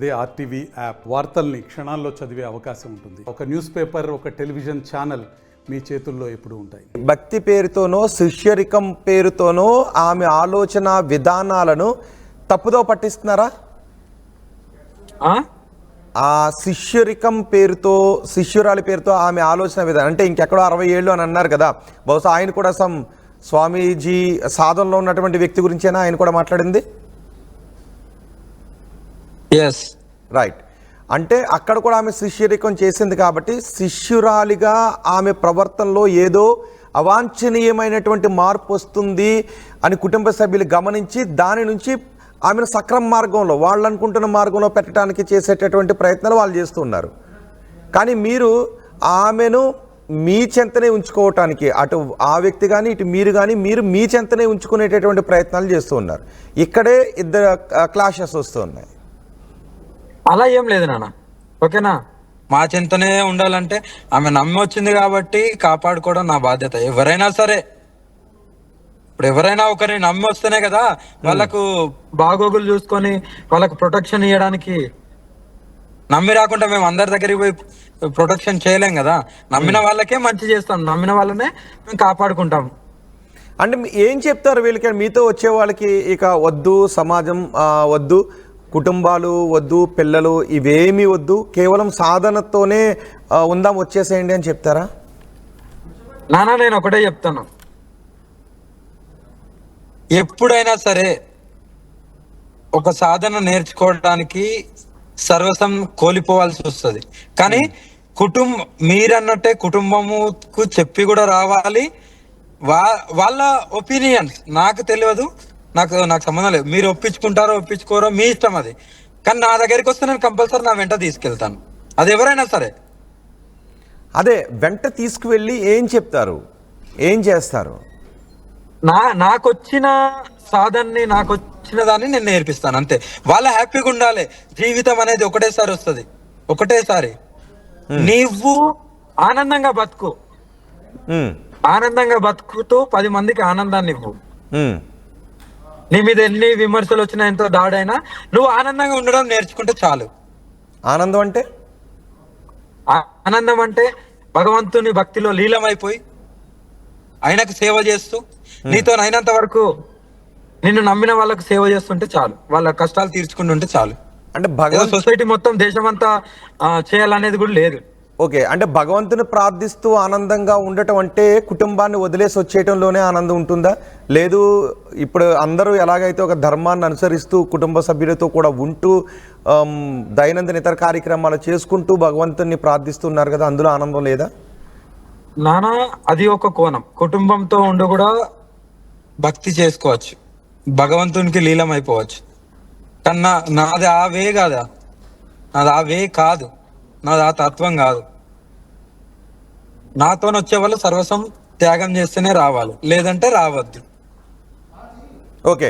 అదే RTV app వార్తల్ని క్షణాల్లో చదివే అవకాశం ఉంటుంది. ఒక న్యూస్ పేపర్, ఒక టెలివిజన్ ఛానల్ మీ చేతుల్లో ఎప్పుడూ ఉంటాయి. భక్తి పేరుతోనో శిష్యరికం పేరుతోనో ఆమె ఆలోచన విధానాలను తప్పుదో పట్టిస్తున్నారా? ఆ శిష్యరికం పేరుతో, శిష్యురాలి పేరుతో ఆమె ఆలోచన విధానం అంటే ఇంకెక్కడో 60 ఏళ్ళు అని అన్నారు కదా, బహుశా ఆయన కూడా స్వామీజీ సాధనలో ఉన్నటువంటి వ్యక్తి గురించేనా ఆయన కూడా మాట్లాడింది? రైట్. అంటే అక్కడ కూడా ఆమె శిష్యరికం చేసింది కాబట్టి శిష్యురాలిగా ఆమె ప్రవర్తనలో ఏదో అవాంఛనీయమైనటువంటి మార్పు వస్తుంది అని కుటుంబ సభ్యులు గమనించి దాని నుంచి ఆమెను సక్రమ మార్గంలో, వాళ్ళు అనుకుంటున్న మార్గంలో పెట్టడానికి చేసేటటువంటి ప్రయత్నాలు వాళ్ళు చేస్తూ ఉన్నారు. కానీ మీరు ఆమెను మీ చెంతనే ఉంచుకోవటానికి, అటు ఆ వ్యక్తి కానీ ఇటు మీరు కానీ మీరు మీ చెంతనే ఉంచుకునేటటువంటి ప్రయత్నాలు చేస్తూ ఉన్నారు. ఇక్కడే ఇద్దరు క్లాషెస్ వస్తూ ఉన్నాయి. అలా ఏం లేదు నాన్న, ఓకేనా? మా చింతనే ఉండాలంటే ఆమె నమ్మి వచ్చింది కాబట్టి కాపాడుకోవడం నా బాధ్యత. ఎవరైనా సరే, ఇప్పుడు ఎవరైనా ఒకరిని నమ్మి వస్తేనే కదా వాళ్ళకు బాగోగులు చూసుకొని వాళ్ళకు ప్రొటెక్షన్ ఇవ్వడానికి. నమ్మి రాకుండా మేము అందరి దగ్గరికి పోయి ప్రొటెక్షన్ చేయలేం కదా. నమ్మిన వాళ్ళకే మంచి చేస్తాం, నమ్మిన వాళ్ళనే మేము కాపాడుకుంటాం. అంటే ఏం చెప్తారు వీళ్ళకి, మీతో వచ్చే వాళ్ళకి? ఇక వద్దు, సమాజం వద్దు, కుటుంబాలు వద్దు, పిల్లలు ఇవేమీ వద్దు, కేవలం సాధనతోనే ఉందాం, వచ్చేసేయండి అని చెప్తారా? నానా నేను ఒకటే చెప్తాను, ఎప్పుడైనా సరే ఒక సాధన నేర్చుకోవడానికి సర్వసం కోల్పోవాల్సి వస్తుంది. కానీ మీరన్నట్టే కుటుంబముకు చెప్పి కూడా రావాలి. వాళ్ళ ఒపీనియన్స్ నాకు తెలియదు, నాకు సంబంధం లేదు. మీరు ఒప్పించుకుంటారో ఒప్పించుకోరో మీ ఇష్టం అది. కానీ నా దగ్గరికి వస్తే నేను కంపల్సరీ నా వెంట తీసుకెళ్తాను, అది ఎవరైనా సరే. అదే వెంట తీసుకువెళ్ళి ఏం చెప్తారు, ఏం చేస్తారు? నాకు వచ్చిన సాధనని, నాకు వచ్చిన దాన్ని నేను నేర్పిస్తాను, అంతే. వాళ్ళ హ్యాపీగా ఉండాలి. జీవితం అనేది ఒకటేసారి వస్తుంది, ఒకటేసారి. నీవు ఆనందంగా బతుకు, ఆనందంగా బతుకుతూ 10 మందికి ఆనందాన్ని ఇవ్వు. నీ మీద ఎన్ని విమర్శలు వచ్చినా, ఎంతో దాడైనా నువ్వు ఆనందంగా ఉండడం నేర్చుకుంటే చాలు. ఆనందం అంటే? ఆనందం అంటే భగవంతుని భక్తిలో లీలమైపోయి ఆయనకు సేవ చేస్తూ, నీతో అయినంత వరకు నిన్ను నమ్మిన వాళ్ళకు సేవ చేస్తుంటే చాలు, వాళ్ళ కష్టాలు తీర్చుకుంటుంటే చాలు. అంటే సొసైటీ మొత్తం దేశమంతా చేయాలనేది కూడా లేదు. ఓకే, అంటే భగవంతుని ప్రార్థిస్తూ ఆనందంగా ఉండటం అంటే కుటుంబాన్ని వదిలేసి వచ్చేయటంలోనే ఆనందం ఉంటుందా? లేదు, ఇప్పుడు అందరూ ఎలాగైతే ఒక ధర్మాన్ని అనుసరిస్తూ కుటుంబ సభ్యులతో కూడా ఉంటూ దైనందిన ఇతర కార్యక్రమాలు చేసుకుంటూ భగవంతుని ప్రార్థిస్తున్నారు కదా, అందులో ఆనందం లేదా? నానా అది ఒక కోణం. కుటుంబంతో ఉండి కూడా భక్తి చేసుకోవచ్చు, భగవంతునికి లీలం అయిపోవచ్చు. కన్నా నాది ఆ వే కాదా, నాది ఆ వే కాదు, నాది ఆ తత్వం కాదు. నాతో వచ్చే వాళ్ళు సర్వస్వం త్యాగం చేస్తేనే రావాలి, లేదంటే రావద్దు. ఓకే,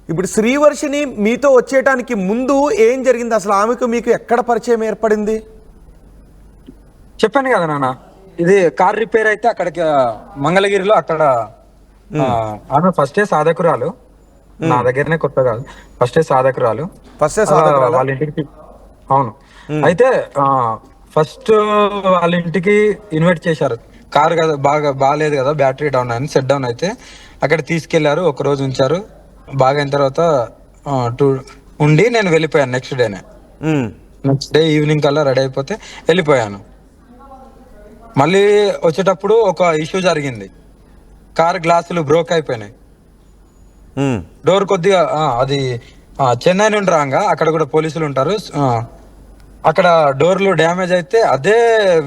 ఇప్పుడు శ్రీవర్షిని మీతో వచ్చేయటానికి ముందు ఏం జరిగింది అసలు? ఆమెకు మీకు ఎక్కడ పరిచయం ఏర్పడింది? చెప్పాను కదా నాన్న, ఇది కార్ రిపేర్ అయితే అక్కడికి మంగళగిరిలో అక్కడ ఆమె ఫస్టే సాధకురాలు. నా దగ్గరనే కొత్త కాదు, ఫస్టే సాధకురాలు. వాళ్ళ ఇంటికి, అవును. అయితే ఫస్ట్ వాళ్ళ ఇంటికి ఇన్వైట్ చేశారు. కారు కదా బాగాలేదు కదా, బ్యాటరీ డౌన్ అని, సెట్ డౌన్ అయితే అక్కడ తీసుకెళ్లారు. ఒక రోజు ఉంచారు. బాగా అయిన తర్వాత ఉండి నేను వెళ్ళిపోయాను. నెక్స్ట్ డే ఈవినింగ్ కల్లా రెడీ అయిపోతే వెళ్ళిపోయాను. మళ్ళీ వచ్చేటప్పుడు ఒక ఇష్యూ జరిగింది. కార్ గ్లాసులు బ్రోక్ అయిపోయినాయి. డోర్ కొద్దిగా అది చెన్నై నుండి రాగా, అక్కడ కూడా పోలీసులు ఉంటారు. అక్కడ డోర్లు డ్యామేజ్ అయితే అదే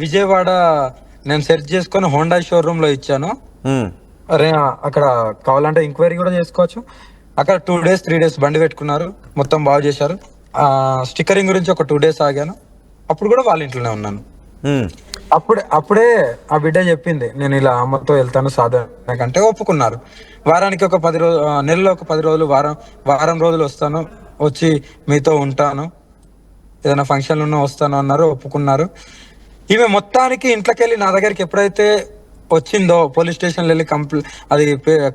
విజయవాడ నేను సెర్చ్ చేసుకొని హోండా షోరూమ్ లో ఇచ్చాను. అక్కడ కావాలంటే ఎంక్వైరీ కూడా చేసుకోవచ్చు. అక్కడ 2 days 3 days బండి పెట్టుకున్నారు, మొత్తం బాగు చేశారు. స్టిక్కరింగ్ గురించి ఒక 2 days ఆగాను. అప్పుడు కూడా వాళ్ళ ఇంట్లోనే ఉన్నాను. అప్పుడే ఆ బిడ్డ చెప్పింది, నేను ఇలా అమ్మతో వెళ్తాను సాధన కంటే. ఒప్పుకున్నారు. వారానికి ఒక 10 రోజులు, నెలలో ఒక 10 రోజులు, వారం రోజులు వస్తాను, వచ్చి మీతో ఉంటాను, ఏదైనా ఫంక్షన్లు ఉన్నా వస్తాను అన్నారు. ఒప్పుకున్నారు. ఈమె మొత్తానికి ఇంట్లోకి వెళ్ళి నా దగ్గరికి ఎప్పుడైతే వచ్చిందో, పోలీస్ స్టేషన్లో వెళ్ళి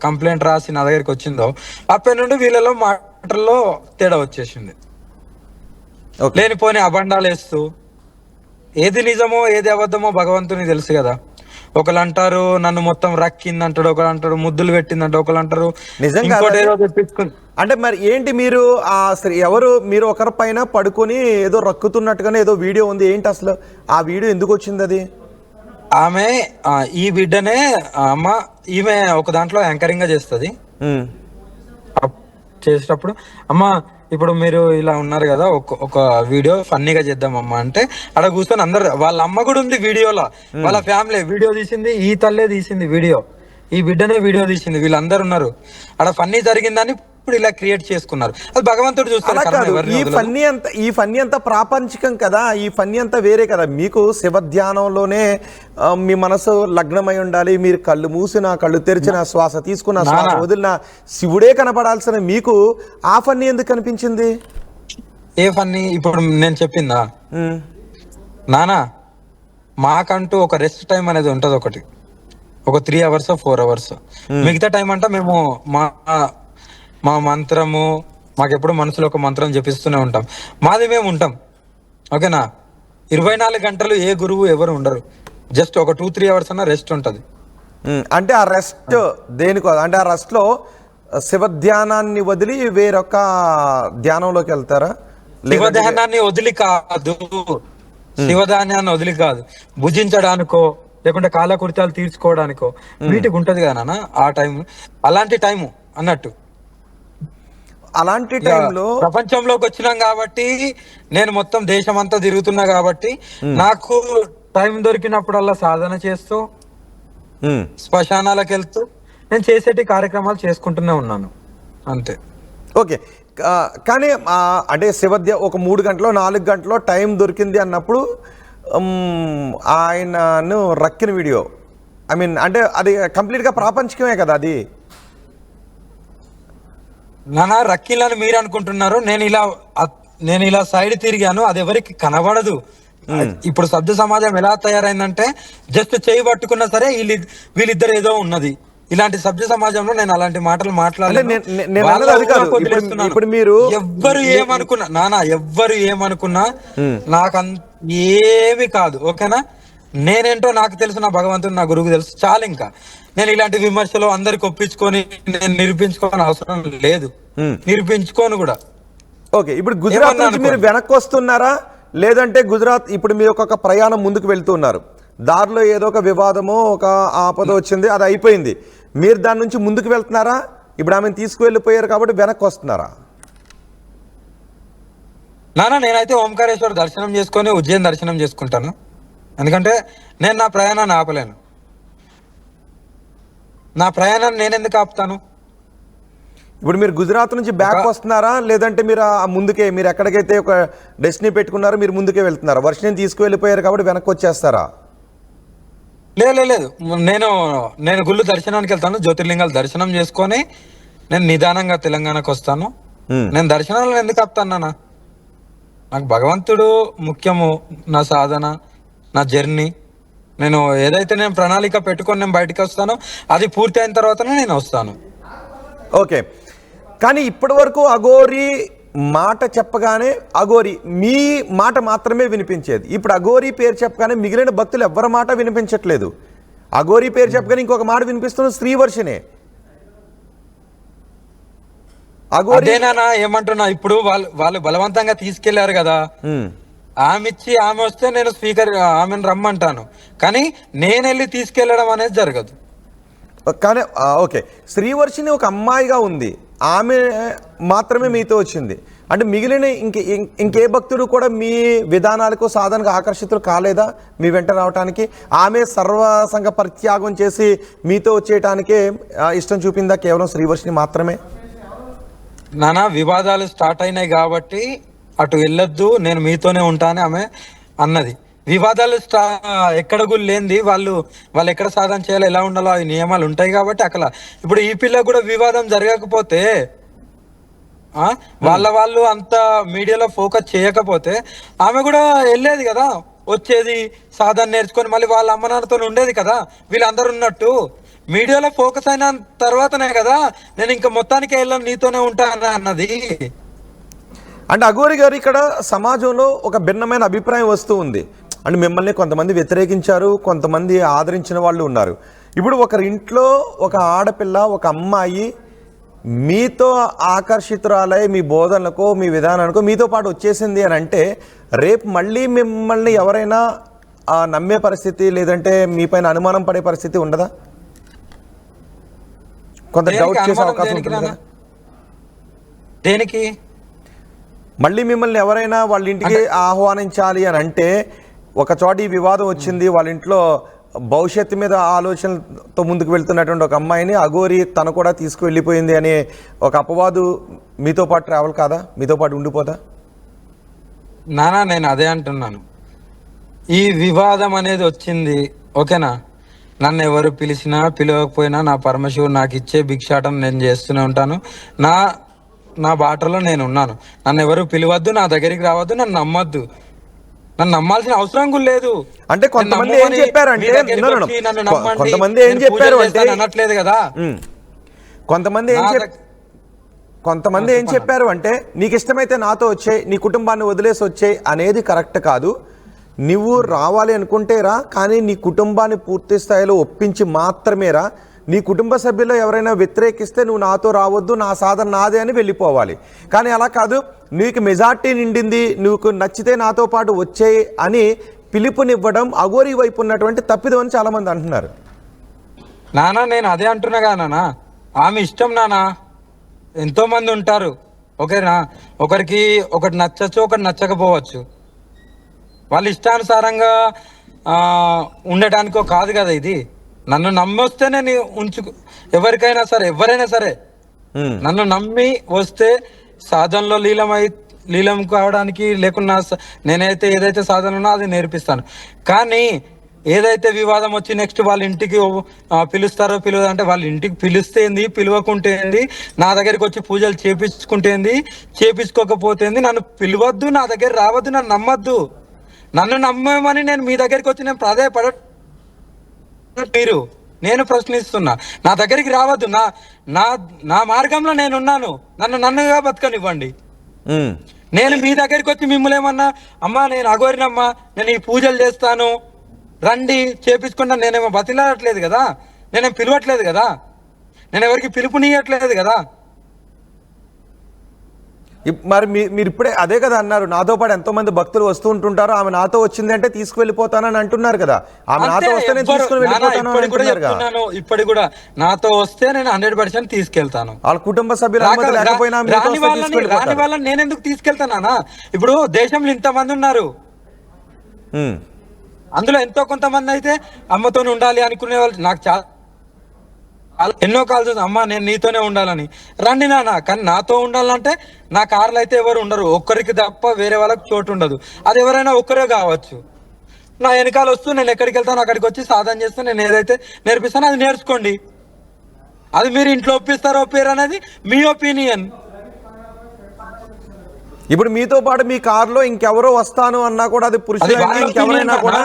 కంప్లైంట్ రాసి నా దగ్గరికి వచ్చిందో, అప్పటి నుండి వీళ్ళలో మాటల్లో తేడా వచ్చేసింది. Okay. లేనిపోని అబండాలు వేస్తూ ఏది నిజమో ఏది అబద్ధమో భగవంతునికి తెలుసు కదా. ఒకళ్ళు అంటారు నన్ను మొత్తం రక్కింది అంటాడు, ఒకళ్ళు అంటారు ముద్దులు పెట్టిందంట, ఒకళ్ళు అంటారు నిజంగా ఇంకోటి ఏదో తెప్పించుకుని. అంటే మరి ఏంటి మీరు ఆ ఎవరు మీరు ఒకరి పైన పడుకొని ఏదో రక్కుతున్నట్టుగానే ఏదో వీడియో ఉంది, ఏంటి అసలు ఆ వీడియో ఎందుకు వచ్చింది అది? ఆమె ఈ బిడ్డనే అమ్మ ఈమె ఒక దాంట్లో యాంకరింగ్ గా చేస్తుంది. చేసేటప్పుడు అమ్మ ఇప్పుడు మీరు ఇలా ఉన్నారు కదా, ఒక వీడియో ఫన్నీగా చేద్దామమ్మా అంటే అక్కడ కూర్చొని అందరు, వాళ్ళ అమ్మ కూడా ఉంది వీడియోలో, వాళ్ళ ఫ్యామిలీ వీడియో తీసింది, ఈ తల్లే తీసింది వీడియో, ఈ బిడ్డనే వీడియో తీసింది, వీళ్ళందరూ ఉన్నారు. అక్కడ ఫన్నీ జరిగిందని ఇప్పుడు ఇలా క్రియేట్ చేసుకున్నారు. అది భగవంతుడు చూస్తారు. ఈ ఫన్నీ అంతా ప్రాపంచికం కదా, ఈ ఫన్నీ అంతా వేరే కదా. మీకు శివ ధ్యానంలోనే మీ మనసు లగ్నమై ఉండాలి, మీరు కళ్ళు మూసిన కళ్ళు తెరిచిన శ్వాస తీసుకున్న శ్వాస వదిలిన శివుడే కనపడాల్సిన మీకు ఆ ఫన్నీ ఎందుకు కనిపించింది? ఏ ఫన్నీ ఇప్పుడు నేను చెప్పిందా నానా, మాకంటూ ఒక రెస్ట్ టైం అనేది ఉంటది, ఒక 3 hours 4 hours. మిగతా టైం అంటే మేము మా మంత్రము, మాకెప్పుడు మనసులో ఒక మంత్రం జపిస్తూనే ఉంటాం, మాది మేము ఉంటాం. ఓకేనా, 24 గంటలు ఏ గురువు ఎవరు ఉండరు, జస్ట్ ఒక 2-3 hours అన్న రెస్ట్ ఉంటది. అంటే ఆ రెస్ట్ దేనికో, అంటే ఆ రెస్ట్ లో శివ ధ్యానాన్ని వదిలి వేరొక ధ్యానంలోకి వెళ్తారా? శివధ్యానాన్ని వదిలి కాదు, శివధాన్యాన్ని వదిలి కాదు, భుజించడానికో లేకుంటే కాలకృత్యాలు తీర్చుకోవడానికో వీటికి ఉంటది కదా నాన్న ఆ టైం, అలాంటి టైము అన్నట్టు. అలాంటి టైంలో ప్రపంచంలోకి వచ్చినాం కాబట్టి, నేను మొత్తం దేశం అంతా తిరుగుతున్నా కాబట్టి, నాకు టైం దొరికినప్పుడల్లా సాధన చేస్తూ శ్మశానాలకు వెళ్తూ నేను చేసేటి కార్యక్రమాలు చేసుకుంటూనే ఉన్నాను అంతే. ఓకే, కానీ అంటే శివధ్య ఒక 3 గంటలో 4 గంటలో టైం దొరికింది అన్నప్పుడు ఆయనను రక్కిన వీడియో, ఐ మీన్ అంటే అది కంప్లీట్గా ప్రాపంచికమే కదా అది. నానా రక్కిలని మీరు అనుకుంటున్నారు, నేను ఇలా సైడ్ తిరిగాను, అది ఎవరికి కనబడదు. ఇప్పుడు సభ్య సమాజం ఎలా తయారైందంటే జస్ట్ చేయి పట్టుకున్నా సరే వీళ్ళిద్దరు ఏదో ఉన్నది. ఇలాంటి సభ్య సమాజంలో నేను అలాంటి మాటలు మాట్లాడలేదు. ఎవ్వరు ఏమనుకున్నా నానా, ఎవ్వరు ఏమనుకున్నా నాకు ఏమి కాదు. ఓకేనా, నేనేంటో నాకు తెలుసు, నా భగవంతుడు నా గురువుకు తెలుసు, చాలు. ఇంకా నేను ఇలాంటి విమర్శలు అందరికి ఒప్పించుకొని నేను నిరూపించుకోవాలని అవసరం లేదు, నిరూపించుకోను కూడా. ఓకే, ఇప్పుడు గుజరాత్ నుంచి మీరు వెనక్కి వస్తున్నారా, లేదంటే గుజరాత్ ఇప్పుడు మీరు ఒక ప్రయాణం ముందుకు వెళ్తున్నారు, దారిలో ఏదో ఒక వివాదమో ఒక ఆపద వచ్చింది, అది అయిపోయింది, మీరు దాని నుంచి ముందుకు వెళ్తున్నారా? ఇప్పుడు ఆమెను తీసుకువెళ్ళిపోయారు కాబట్టి వెనక్కి వస్తున్నారా? నానా నేనైతే ఓంకారేశ్వర దర్శనం చేసుకొని ఉజ్జయిన్ దర్శనం చేసుకుంటాను, ఎందుకంటే నేను నా ప్రయాణాన్ని ఆపలేను. నా ప్రయాణాన్ని నేను ఎందుకు ఆపుతాను? ఇప్పుడు మీరు గుజరాత్ నుంచి బ్యాక్ వస్తున్నారా, లేదంటే మీరు ముందుకే, మీరు ఎక్కడికైతే ఒక డెస్టినీ పెట్టుకున్నారో మీరు ముందుకే వెళ్తున్నారా? వర్షం తీసుకువెళ్ళిపోయారు కాబట్టి వెనక్కి వచ్చేస్తారా? లేదు, నేను గుళ్ళు దర్శనానికి వెళ్తాను, జ్యోతిర్లింగాలు దర్శనం చేసుకొని నేను నిదానంగా తెలంగాణకు వస్తాను. నేను దర్శనాలను ఎందుకు ఆపుతాను నాన్న? నాకు భగవంతుడు ముఖ్యము, నా సాధన, నా జర్నీ. నేను ఏదైతే నేను ప్రణాళిక పెట్టుకొని నేను బయటకు వస్తానో అది పూర్తి అయిన తర్వాతనే నేను వస్తాను. ఓకే, కానీ ఇప్పటి వరకు అఘోరి మాట చెప్పగానే అఘోరి మీ మాట మాత్రమే వినిపించేది, ఇప్పుడు అఘోరి పేరు చెప్పగానే మిగిలిన భక్తులు ఎవరి మాట వినిపించట్లేదు. అఘోరి పేరు చెప్పగానే ఇంకొక మాట వినిపిస్తున్న శ్రీవర్షినే. అదేనా ఏమంటున్నా, ఇప్పుడు వాళ్ళు బలవంతంగా తీసుకెళ్లారు కదా, ఆమె వస్తే నేను స్పీకర్ ఆమెను రమ్మంటాను, కానీ నేను వెళ్ళి తీసుకెళ్లడం అనేది జరగదు. కానీ ఓకే, శ్రీవర్షిని ఒక అమ్మాయిగా ఉంది, ఆమె మాత్రమే మీతో వచ్చింది అంటే మిగిలిన ఇంకే భక్తుడు కూడా మీ విధానాలకు సాధనకు ఆకర్షితులు కాలేదా మీ వెంట రావటానికి? ఆమె సర్వసంగ పరిత్యాగం చేసి మీతో వచ్చేయటానికే ఇష్టం చూపిందా కేవలం శ్రీవర్షిని మాత్రమే? నానా వివాదాలు స్టార్ట్ అయినాయి కాబట్టి అటు వెళ్ళొద్దు, నేను మీతోనే ఉంటాను ఆమె అన్నది. వివాదాలు ఎక్కడ కూడా లేనిది వాళ్ళు ఎక్కడ సాధన చేయాలో ఎలా ఉండాలో అవి నియమాలు ఉంటాయి కాబట్టి అక్కడ ఇప్పుడు ఈ పిల్ల కూడా వివాదం జరగకపోతే వాళ్ళు అంత మీడియాలో ఫోకస్ చేయకపోతే ఆమె కూడా వెళ్ళేది కదా, వచ్చేది సాధన నేర్చుకొని మళ్ళీ వాళ్ళ అమ్మ నాన్నతో ఉండేది కదా. వీళ్ళందరూ ఉన్నట్టు మీడియాలో ఫోకస్ అయిన తర్వాతనే కదా నేను ఇంకా మొత్తానికి వెళ్ళాను నీతోనే ఉంటాను అన్నది. అంటే అఘోరి గారు ఇక్కడ సమాజంలో ఒక భిన్నమైన అభిప్రాయం వస్తూ ఉంది. అంటే మిమ్మల్ని కొంతమంది వ్యతిరేకించారు, కొంతమంది ఆదరించిన వాళ్ళు ఉన్నారు. ఇప్పుడు ఒకరి ఇంట్లో ఒక ఆడపిల్ల, ఒక అమ్మాయి మీతో ఆకర్షితురాలై మీ బోధనలకు, మీ విధానానికి మీతో పాటు వచ్చేసింది అని అంటే రేపు మళ్ళీ మిమ్మల్ని ఎవరైనా నమ్మే పరిస్థితి, లేదంటే మీ పైన అనుమానం పడే పరిస్థితి ఉండదా? కొంత డౌట్ చేసే అవకాశం ఉంటుంది కదా. దేనికి మళ్ళీ మిమ్మల్ని ఎవరైనా వాళ్ళ ఇంటికి ఆహ్వానించాలి అని అంటే ఒక చోట ఈ వివాదం వచ్చింది, వాళ్ళ ఇంట్లో భవిష్యత్తు మీద ఆలోచనతో ముందుకు వెళ్తున్నటువంటి ఒక అమ్మాయిని అఘోరి తను కూడా తీసుకువెళ్ళిపోయింది అనే ఒక అపవాదు మీతో పాటు ట్రావెల్ కాదా, మీతో పాటు ఉండిపోదా? నానా నేను అదే అంటున్నాను, ఈ వివాదం అనేది వచ్చింది ఓకేనా, నన్ను ఎవరు పిలిచినా పిలవకపోయినా నా పరమశివుడు నాకు ఇచ్చే భిక్షాటం నేను చేస్తూనే ఉంటాను. నా బాటలో నేను ఉన్నాను. నన్ను ఎవరు పిలవద్దు, నా దగ్గరికి రావద్దు, నన్ను నమ్మద్దు, నన్ను నమ్మాల్సిన అవసరం కూడా లేదు. అంటే కొంతమంది ఏం చెప్పారంటే కొంతమంది ఏం చెప్పారు అంటే అనట్లేదు కదా, కొంతమంది ఏం చెప్పారు అంటే నీకు ఇష్టమైతే నాతో వచ్చేయి, నీ కుటుంబాన్ని వదిలేసి వచ్చేయి అనేది కరెక్ట్ కాదు. నువ్వు రావాలి అనుకుంటే రా, కానీ నీ కుటుంబాన్ని పూర్తి స్థాయిలో ఒప్పించి మాత్రమే రా. నీ కుటుంబ సభ్యుల్లో ఎవరైనా వ్యతిరేకిస్తే నువ్వు నాతో రావద్దు, నా సాధన నాదే అని వెళ్ళిపోవాలి. కానీ అలా కాదు, నీకు మెజార్టీ నిండింది, నువ్వు నచ్చితే నాతో పాటు వచ్చేయి అని పిలుపునివ్వడం అఘోరి వైపు ఉన్నటువంటి తప్పిదం అని చాలామంది అంటున్నారు. నానా నేను అదే అంటున్నా కదా నాన్న, ఆమె ఇష్టం నానా. ఎంతో మంది ఉంటారు ఓకేనా, ఒకరికి ఒకటి నచ్చచ్చు, ఒకటి నచ్చకపోవచ్చు. వాళ్ళ ఇష్టానుసారంగా ఉండటానికో కాదు కదా ఇది. నన్ను నమ్మొస్తే నేను ఎవరైనా సరే నన్ను నమ్మి వస్తే సాధనలో లీలం కావడానికి, లేకున్నా నేనైతే ఏదైతే సాధన ఉన్నా అది నేర్పిస్తాను. కానీ ఏదైతే వివాదం వచ్చి నెక్స్ట్ వాళ్ళ ఇంటికి పిలుస్తారో పిలవదంటే, వాళ్ళ ఇంటికి పిలుస్తేంది, పిలవకుంటేంది, నా దగ్గరికి వచ్చి పూజలు చేపించుకుంటేంది, చేపించుకోకపోతేంది, నన్ను పిలవద్దు, నా దగ్గర రావద్దు, నన్ను నమ్మద్దు. నన్ను నమ్మమని నేను మీ దగ్గరికి వచ్చి నేను ప్రాధాయపడ మీరు నేను ప్రశ్నిస్తున్నా, నా దగ్గరికి రావద్దు, నా మార్గంలో నేనున్నాను, నన్నుగా బతకనివ్వండి. నేను మీ దగ్గరికి వచ్చి మిమ్మల్ని ఏమన్నా అమ్మా నేను అఘోరినమ్మా, నేను ఈ పూజలు చేస్తాను రండి చేపించుకున్నా, నేనేమో బతిలాడట్లేదు కదా, నేనేం పిలవట్లేదు కదా, నేను ఎవరికి పిలుపునియట్లేదు కదా. మరి మీరు ఇప్పుడే అదే కదా అన్నారు, నాతో పాటు ఎంతో మంది భక్తులు వస్తూ ఉంటుంటారు, ఆమె నాతో వచ్చింది అంటే తీసుకువెళ్ళిపోతానని అంటున్నారు కదా. ఆమె నాతో వస్తే నేను తీసుకుని వెళ్ళిపోతాను అంటున్నారు కదా. ఇప్పుడు కూడా నాతో వస్తే నేను 100% తీసుకెళ్తాను. వాళ్ళ కుటుంబ సభ్యులు లేకపోయినా రాని వాళ్ళని నేను ఎందుకు తీసుకెళ్తానా? ఇప్పుడు దేశంలో ఇంతమంది ఉన్నారు, అందులో ఎంతో కొంతమంది అయితే అమ్మతో ఉండాలి అనుకునే వాళ్ళు నాకు చాలా ఎన్నో కాల్ చూసి అమ్మ నేను నీతోనే ఉండాలని రండి నాన్న. కానీ నాతో ఉండాలంటే నా కార్లు అయితే ఎవరు ఉండరు, ఒక్కరికి తప్ప వేరే వాళ్ళకి చోటు ఉండదు. అది ఎవరైనా ఒక్కరే కావచ్చు. నా వెనకాల వస్తూ నేను ఎక్కడికి వెళ్తాను అక్కడికి వచ్చి సాధన చేస్తే నేను ఏదైతే నేర్పిస్తానో అది నేర్చుకోండి. అది మీరు ఇంట్లో ఒప్పిస్తారో ఒప్పారు అనేది మీ ఒపీనియన్. ఇప్పుడు మీతో పాటు మీ కారులో ఇంకెవరో వస్తాను అన్నా కూడా అది పురుషులైనా ఇంకెవరైనా కూడా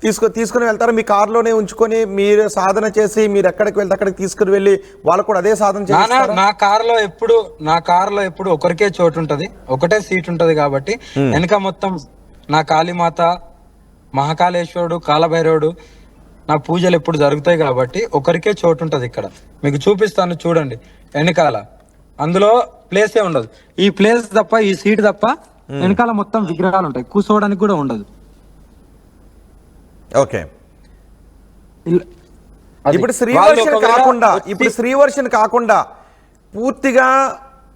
తీసుకుని వెళ్తారు, మీ కారులోనే ఉంచుకొని మీరు సాధన చేసి మీరు ఎక్కడికి వెళ్తే అక్కడికి తీసుకుని వెళ్ళి వాళ్ళు కూడా అదే సాధన చేస్తారు. నా కారులో ఎప్పుడు ఒకరికే చోటు ఉంటది, ఒకటే సీట్ ఉంటది. కాబట్టి వెనక మొత్తం నా కాళీమాత, మహాకాళేశ్వరుడు, కాలభైరవుడు నా పూజలు ఎప్పుడు జరుగుతాయి కాబట్టి ఒకరికే చోటు ఉంటది. ఇక్కడ మీకు చూపిస్తాను చూడండి, వెనకాల అందులో ప్లేసే ఉండదు. ఈ ప్లేస్ తప్ప, ఈ సీట్ తప్ప వెనకాల మొత్తం విగ్రహాలు ఉంటాయి, కూర్చోవడానికి కూడా ఉండదు. ఓకే, ఇప్పుడు శ్రీవర్షన్ కాకుండా పూర్తిగా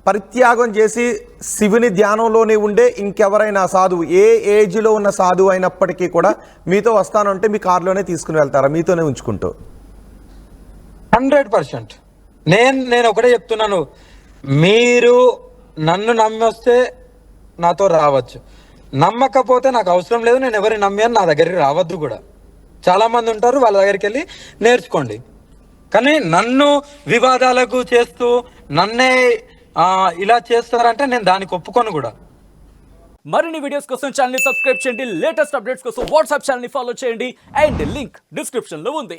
పరిత్యాగం చేసి శివుని ధ్యానంలోనే ఉండే ఇంకెవరైనా సాధువు, ఏ ఏజ్లో ఉన్న సాధువు అయినప్పటికీ కూడా మీతో వస్తాను అంటే మీ కారులోనే తీసుకుని వెళ్తారా, మీతోనే ఉంచుకుంటూ? 100%. నేను ఒకటే చెప్తున్నాను, మీరు నన్ను నమ్మి వస్తే నాతో రావచ్చు, నమ్మకపోతే నాకు అవసరం లేదు, నేను ఎవరిని నమ్మాను నా దగ్గరికి రావద్దు కూడా. చాలా మంది ఉంటారు, వాళ్ళ దగ్గరికి వెళ్ళి నేర్చుకోండి. కానీ నన్ను వివాదాలకు చేస్తూ నన్నే ఇలా చేస్తారంటే నేను దానికి ఒప్పుకోను కూడా. మరిన్ని వీడియోస్ కోసం ఛానల్ ని సబ్స్క్రైబ్ చేయండి, లేటెస్ట్ అప్డేట్స్ కోసం వాట్సాప్ ఛానల్ ని ఫాలో చేయండి, అండ్ లింక్ డిస్క్రిప్షన్ లో ఉంది.